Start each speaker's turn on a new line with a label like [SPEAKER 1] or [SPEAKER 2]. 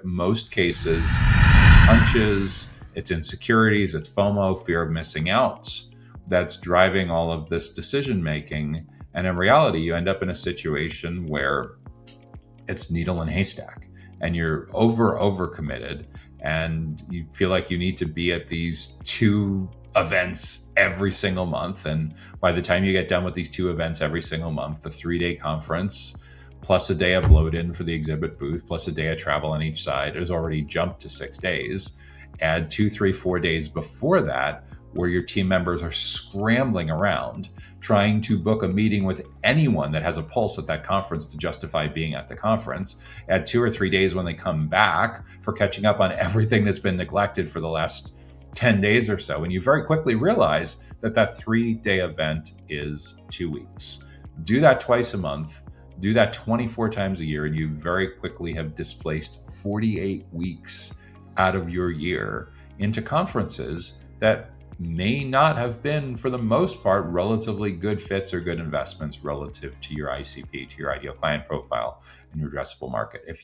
[SPEAKER 1] most cases, it's hunches, it's insecurities, it's FOMO, fear of missing out, that's driving all of this decision making. And in reality, you end up in a situation where it's needle and haystack, and you're over committed, and you feel like you need to be at these two events every single month. And by the time you get done with these two events every single month, the 3-day conference plus a day of load in for the exhibit booth plus a day of travel on each side has already jumped to 6 days. Add 2, 3, 4 days before that where your team members are scrambling around trying to book a meeting with anyone that has a pulse at that conference to justify being at the conference. Add 2 or 3 days when they come back for catching up on everything that's been neglected for the last 10 days or so. And you very quickly realize that that 3-day event is 2 weeks. Do that twice a month, do that 24 times a year, and you very quickly have displaced 48 weeks out of your year into conferences that may not have been, for the most part, relatively good fits or good investments relative to your ICP, to your ideal client profile and your addressable market. If